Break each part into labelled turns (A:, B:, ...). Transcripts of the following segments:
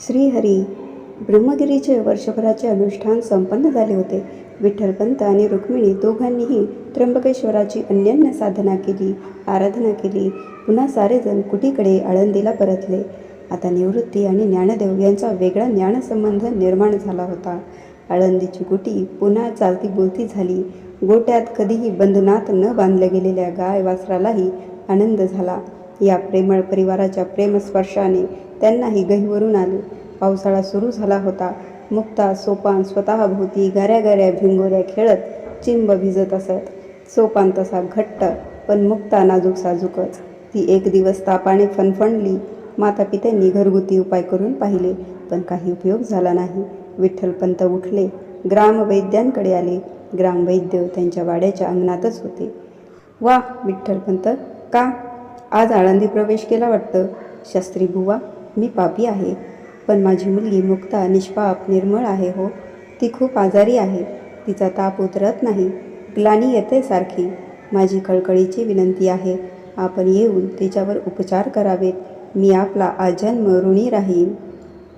A: श्रीहरी ब्रह्मगिरीचे वर्षभराचे अनुष्ठान संपन्न झाले होते. विठ्ठलपंत आणि रुक्मिणी दोघांनीही त्र्यंबकेश्वराची अन्योन्य साधना केली, आराधना केली. पुन्हा सारेजण कुटीकडे आळंदीला परतले. आता निवृत्ती आणि ज्ञानदेव यांचा वेगळा ज्ञानसंबंध निर्माण झाला होता. आळंदीची कुटी पुन्हा चालती बोलती झाली. गोट्यात कधीही बंधनात न बांधल्या गेलेल्या गाय वासरालाही आनंद झाला. या प्रेमळ परिवाराच्या प्रेमस्पर्शाने त्यांनाही गहिवरून आले. पावसाळा सुरू झाला होता. मुक्ता सोपान स्वतःभोवती गाऱ्या भिंगोऱ्या खेळत चिंब भिजत असत. सोपान तसा घट्ट, पण मुक्ता नाजूक साजूकच. ती एक दिवस तापाने फणफणली. मातापित्यांनी घरगुती उपाय करून पाहिले, पण काही उपयोग झाला नाही. विठ्ठलपंत उठले, ग्रामवैद्यांकडे आले. ग्रामवैद्य त्यांच्या वाड्याच्या अंगणातच होते. वा विठ्ठलपंत, का आज आळंदी प्रवेश केला वाटतं? शास्त्री बुवा, मी पापी आहे, पण माझी मुलगी मुक्ता निष्पाप निर्मळ आहे हो. ती खूप आजारी आहे. तिचा ताप उतरत नाही. ग्लानी येते सारखी. माझी कळकळीची विनंती आहे, आपण येऊन तिच्यावर उपचार करावेत. मी आपला आजन्म ऋणी राहीन.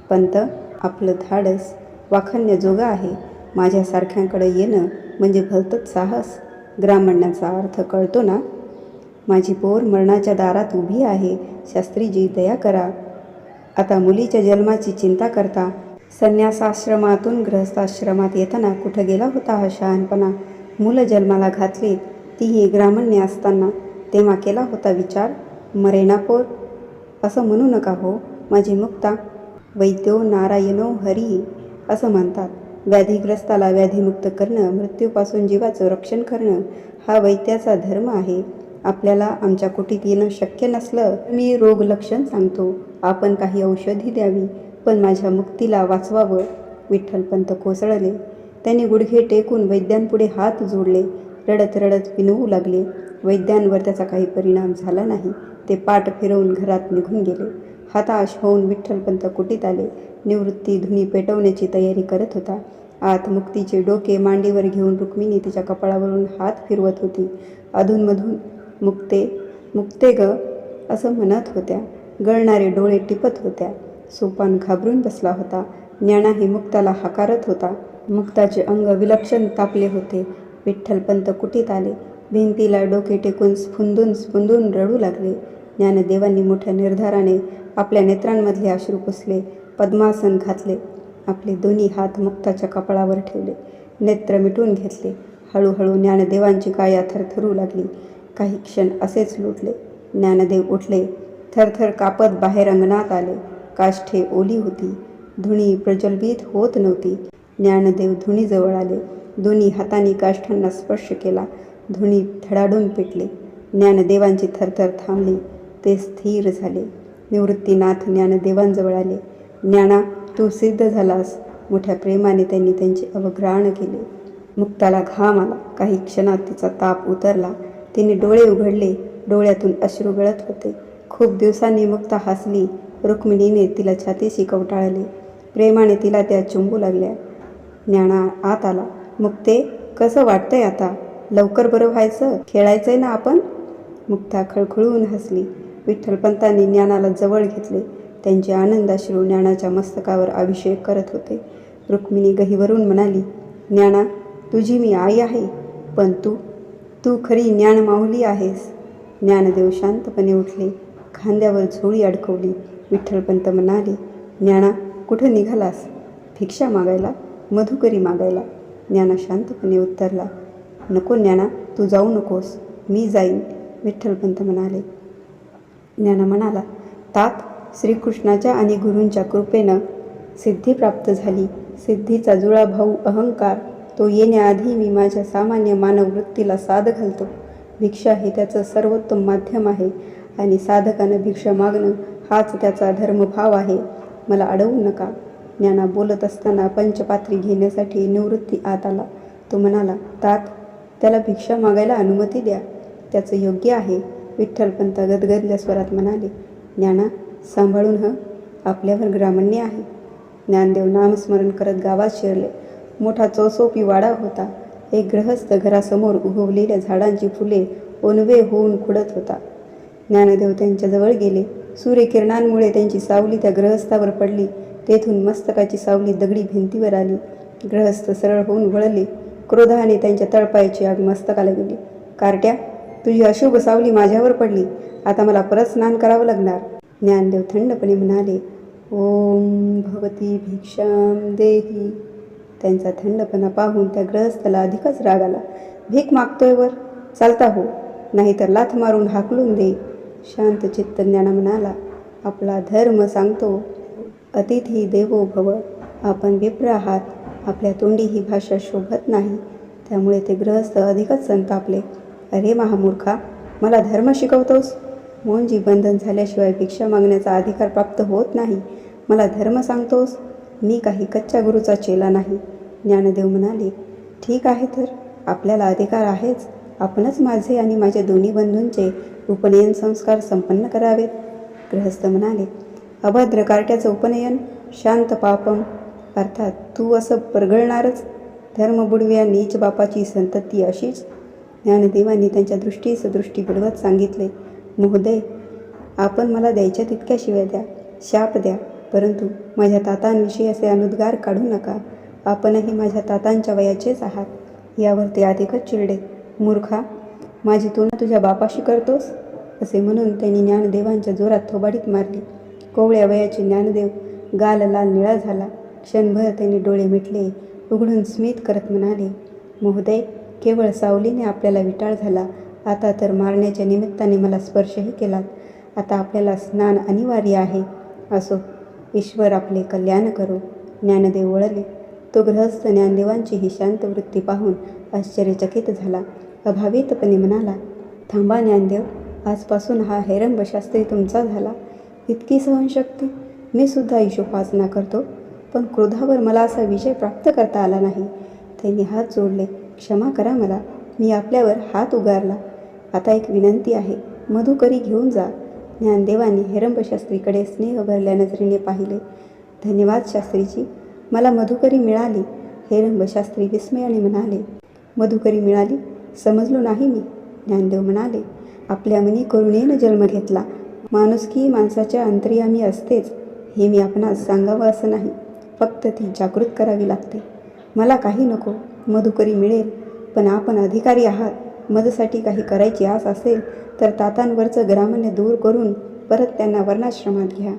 A: पंत, आपलं धाडस वाखाणण्याजोगं आहे. माझ्यासारख्यांकडे येणं म्हणजे भलतंच साहस. ग्रामण्याचा अर्थ कळतो ना? माझी पोर मरणाच्या दारात उभी आहे. शास्त्रीजी, दया करा. आता मुलीच्या जन्माची चिंता करता. संन्यासाश्रमातून गृहस्थाश्रमात येताना कुठं गेला होता हा शहाणपणा? मुलं जन्माला घातली, तीही ग्रामण्य असताना. तेव्हा केला होता विचार? मरेना पोर असं म्हणू नका हो. माझी मुक्ता. वैद्यो नारायणो हरी असं म्हणतात. व्याधीग्रस्ताला व्याधीमुक्त करणं, मृत्यूपासून जीवाचं रक्षण करणं हा वैद्याचा धर्म आहे. आपल्याला आमच्या कुटीत येणं शक्य नसलं मी रोगलक्षण सांगतो. आपण काही औषधी द्यावी, पण माझ्या मुक्तीला वाचवावं. विठ्ठलपंत कोसळले. त्यांनी गुडघे टेकून वैद्यांपुढे हात जोडले. रडत रडत विनवू लागले. वैद्यांवर त्याचा काही परिणाम झाला नाही. ते पाठ फिरवून घरात निघून गेले. हताश होऊन विठ्ठलपंत कुटीत आले. निवृत्ती धुनी पेटवण्याची तयारी करत होता. आत मुक्तीचे डोके मांडीवर घेऊन रुक्मिणी तिच्या कपाळावरून हात फिरवत होती. अधूनमधून मुक्ते, मुक्ते ग असं म्हणत होत्या. गळणारे डोळे टिपत होत्या. सोपान घाबरून बसला होता. ज्ञानाही मुक्ताला हाकारत होता. मुक्ताचे अंग विलक्षण तापले होते. विठ्ठलपंत कुटीत आले. भिंतीला डोके टेकून स्फुंदून रडू लागले. ज्ञानदेवांनी मोठ्या निर्धाराने आपल्या नेत्रांमधले अश्रू पुसले. पद्मासन घातले. आपले दोन्ही हात मुक्ताच्या कपाळावर ठेवले. नेत्र मिटून घेतले. हळूहळू ज्ञानदेवांची काया थरथरू लागली. काही क्षण असेच लुटले. ज्ञानदेव उठले. थरथर कापत बाहेर अंगणात आले. काष्ठे ओली होती. धुणी प्रज्वलित होत नव्हती. ज्ञानदेव धुणीजवळ आले. दोन्ही हातांनी काष्ठांना स्पर्श केला. धुणी धडाडून पेटले. ज्ञानदेवांची थरथर थांबली. ते स्थिर झाले. निवृत्तीनाथ ज्ञानदेवांजवळ आले. ज्ञाना, तू सिद्ध झालास. मोठ्या प्रेमाने त्यांनी त्यांचे अवघ्राण केले. मुक्ताला घाम आला. काही क्षणात तिचा ताप उतरला. तिने डोळे उघडले. डोळ्यातून अश्रू गळत होते. खूप दिवसांनी मुक्ता हसली. रुक्मिणीने तिला छातीशी कवटाळले. प्रेमाने तिला त्या चुंबू लागल्या. ज्ञाना आत आला. मुक्ते, कसं वाटतंय आता? लवकर बरं व्हायचं? खेळायचंय ना आपण? मुक्ता खळखळून हसली. विठ्ठलपंतांनी ज्ञानाला जवळ घेतले. त्यांचे आनंदाश्रू ज्ञानाच्या मस्तकावर अभिषेक करत होते. रुक्मिणी गहिवरून म्हणाली, ज्ञाना, तुझी मी आई आहे, पण तू खरी ज्ञानमाऊली आहेस. ज्ञानदेव शांतपणे उठले. खांद्यावर झोळी अडकवली. विठ्ठलपंत म्हणाले, ज्ञाना, कुठं निघालास? भिक्षा मागायला? मधुकरी मागायला? ज्ञाना शांतपणे उत्तरला, नको ज्ञाना, तू जाऊ नकोस, मी जाईन. विठ्ठलपंत म्हणाले. ज्ञाना म्हणाला, तात, श्रीकृष्णाच्या आणि गुरूंच्या कृपेनं सिद्धी प्राप्त झाली. सिद्धीचा जुळा भाऊ अहंकार, तो येण्याआधी मी माझ्या सामान्य मानव वृत्तीला साद घालतो. भिक्षा हे त्याचं सर्वोत्तम माध्यम आहे आणि साधकानं भिक्षा मागणं हाच त्याचा धर्मभाव आहे. मला अडवू नका. ज्ञाना बोलत असताना पंचपात्री घेण्यासाठी निवृत्ती आत आला. तो म्हणाला, तात, त्याला भिक्षा मागायला अनुमती द्या. त्याचं योग्य आहे. विठ्ठलपंत गदगदल्या स्वरात म्हणाले, ज्ञाना, सांभाळून आपल्यावर ग्रामण्य आहे. ज्ञानदेव नामस्मरण करत गावात शिरले. मोठा चौसोपी वाडा होता. एक गृहस्थ घरासमोर उगवलेल्या झाडांची फुले ओनवे होऊन खुडत होता. ज्ञानदेव त्यांच्याजवळ गेले. सूर्यकिरणांमुळे त्यांची सावली त्या गृहस्थावर पडली. तेथून मस्तकाची सावली दगडी भिंतीवर आली. गृहस्थ सरळ होऊन वळले. क्रोधाने त्यांच्या तळपायाची आग मस्तकाला गेली. "कारट्या, तुझी अशुभ सावली माझ्यावर पडली. आता मला परत स्नान करावं लागणार." ज्ञानदेव थंडपणे म्हणाले, "ओम भवती भिक्षाम देही." त्यांचा थंडपणा पाहून त्या गृहस्थाला अधिकच राग आला. "भीक मागतोय वर, चालता हो, नाहीतर लाथ मारून हाकलून दे." शांत चित्त ज्ञाना म्हणाला, "आपला धर्म सांगतो, अतिथी देवो भव. आपण विप्र आहात, आपल्या तोंडी ही भाषा शोभत नाही." त्यामुळे ते गृहस्थ अधिकच संतापले. "अरे महामूर्खा, मला धर्म शिकवतोस? मोंजी बंधन झाल्याशिवाय भिक्षा मागण्याचा अधिकार प्राप्त होत नाही. मला धर्म सांगतोस? मी काही कच्च्या गुरुचा चेला नाही." ज्ञानदेव म्हणाले, "ठीक आहे, तर आपल्याला अधिकार आहेच. आपणच माझे आणि माझ्या दोन्ही बंधूंचे उपनयन संस्कार संपन्न करावेत." गृहस्थ म्हणाले, "अभद्र कारट्याचं उपनयन शांत पापम, अर्थात तू असं परगळणारच. धर्मबुडव्या नीच बापाची संतती अशीच." ज्ञानदेवांनी त्यांच्या दृष्टीस दृष्टी बुडवत सांगितले, "महोदय, आपण मला द्यायच्या तितक्या शिव्या द्या, शाप द्या, परंतु माझ्या तातांविषयी असे अनुद्गार काढू नका. आपणही माझ्या तातांच्या वयाचेच आहात." यावर ते अधिकच चिडले. "मूर्खा, माझी तुलना तुझ्या बापाशी करतोस?" असे म्हणून त्यांनी ज्ञानदेवांच्या जोरात थोबाडीत मारली. कोवळ्या वयाचे ज्ञानदेव गाल लाल निळा झाला. क्षणभर त्यांनी डोळे मिटले. उघडून स्मित करत म्हणाले, "महोदय, केवळ सावलीने आपल्याला विटाळ झाला. आता तर मारण्याच्या निमित्ताने मला स्पर्शही केलात. आता आपल्याला स्नान अनिवार्य आहे. असो, ईश्वर आपले कल्याण करो." ज्ञानदेव वळले. तो गृहस्थ ज्ञानदेवांची ही शांत वृत्ती पाहून आश्चर्यचकित झाला. अभावितपणे म्हणाला, "थांबा ज्ञानदेव, आजपासून हा हेरंब शास्त्री तुमचा झाला. इतकी सहनशक्ती? मी सुद्धा ईशोपासना करतो, पण क्रोधावर मला असा विजय प्राप्त करता आला नाही." त्यांनी हात जोडले. "क्षमा करा मला, मी आपल्यावर हात उगारला. आता एक विनंती आहे, मधुकरी घेऊन जा." ज्ञानदेवांनी हेरंबशास्त्रीकडे स्नेह भरल्या नजरेने पाहिले. "धन्यवाद शास्त्रीजी, मला मधुकरी मिळाली." हेरंबशास्त्री विस्मयाने म्हणाले, "मधुकरी मिळाली? समजलो नाही मी." ज्ञानदेव म्हणाले, "आपल्या मनी करुणेनं जन्म घेतला. माणुसकी माणसाच्या अंतर्यामी असतेच, हे मी आपणास सांगावं असं नाही. फक्त ती जागृत करावी लागते. मला काही नको, मधुकरी मिळेल. पण आपण अधिकारी आहात. मजसाठी काही करायची आस असेल तर तातांवरचं ग्रामण्य दूर करून परत त्यांना वर्णाश्रमात घ्या."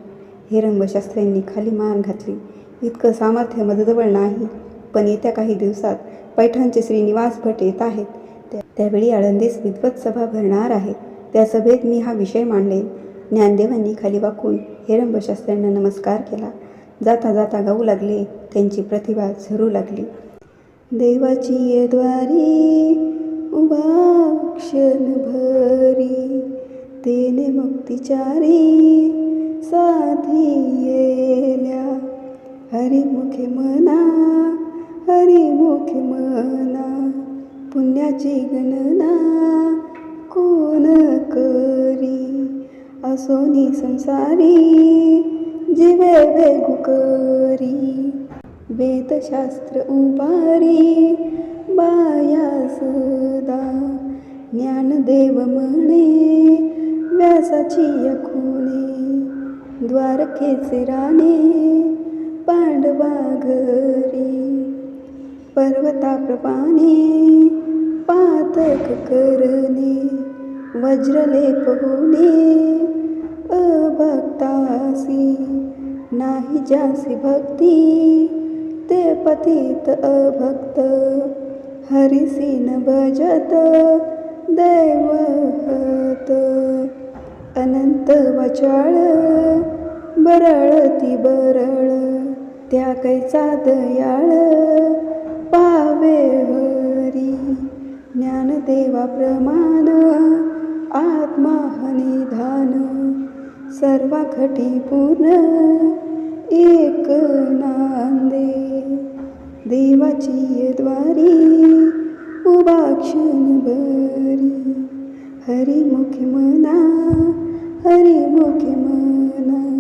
A: हेरंबशास्त्र्यांनी खाली मान घातली. "इतकं सामर्थ्य माझजवळ नाही, पण येत्या काही दिवसात पैठणचे श्रीनिवास भट येत आहेत. त्यावेळी आळंदीस विद्वत सभा भरणार आहे. त्या सभेत मी हा विषय मांडेन." ज्ञानदेवांनी खाली वाकून हेरंबशास्त्र्यांना नमस्कार केला. जाता जाता गाऊ लागले. त्यांची प्रतिभा झरू लागली. देवाची ये द्वारी उभा क्षणभरी, तेने मुक्तिचारी साधी येल्या. हरिमुखे मना, हरिमुखे मना, पुण्याची गणना कोण करी. असोनी संसारी जीवे वेगू करी, वेदशास्त्र उभारी बाया सदा. ज्ञानदेव म्हणे व्यासाची खुणे, द्वारकेचे राणे पांडवा घरी. पर्वताप्रमाणे पातक करणे, वज्रलेप होणे अभक्तासी. नाही ज्यासी भक्ती ते पतित अभक्त, हरिसी न भजत दैवहत. अनंत वाचाळ बरळती बरळ, त्या कैचा दयाळ पावे हरी. ज्ञानदेवा प्रमाण आत्मा निधान, सर्वाखटी पूर्ण एक नांदे. देवाची द्वारी उभा क्षणभरी, हरिमुखे मना, हरिमुखे मना.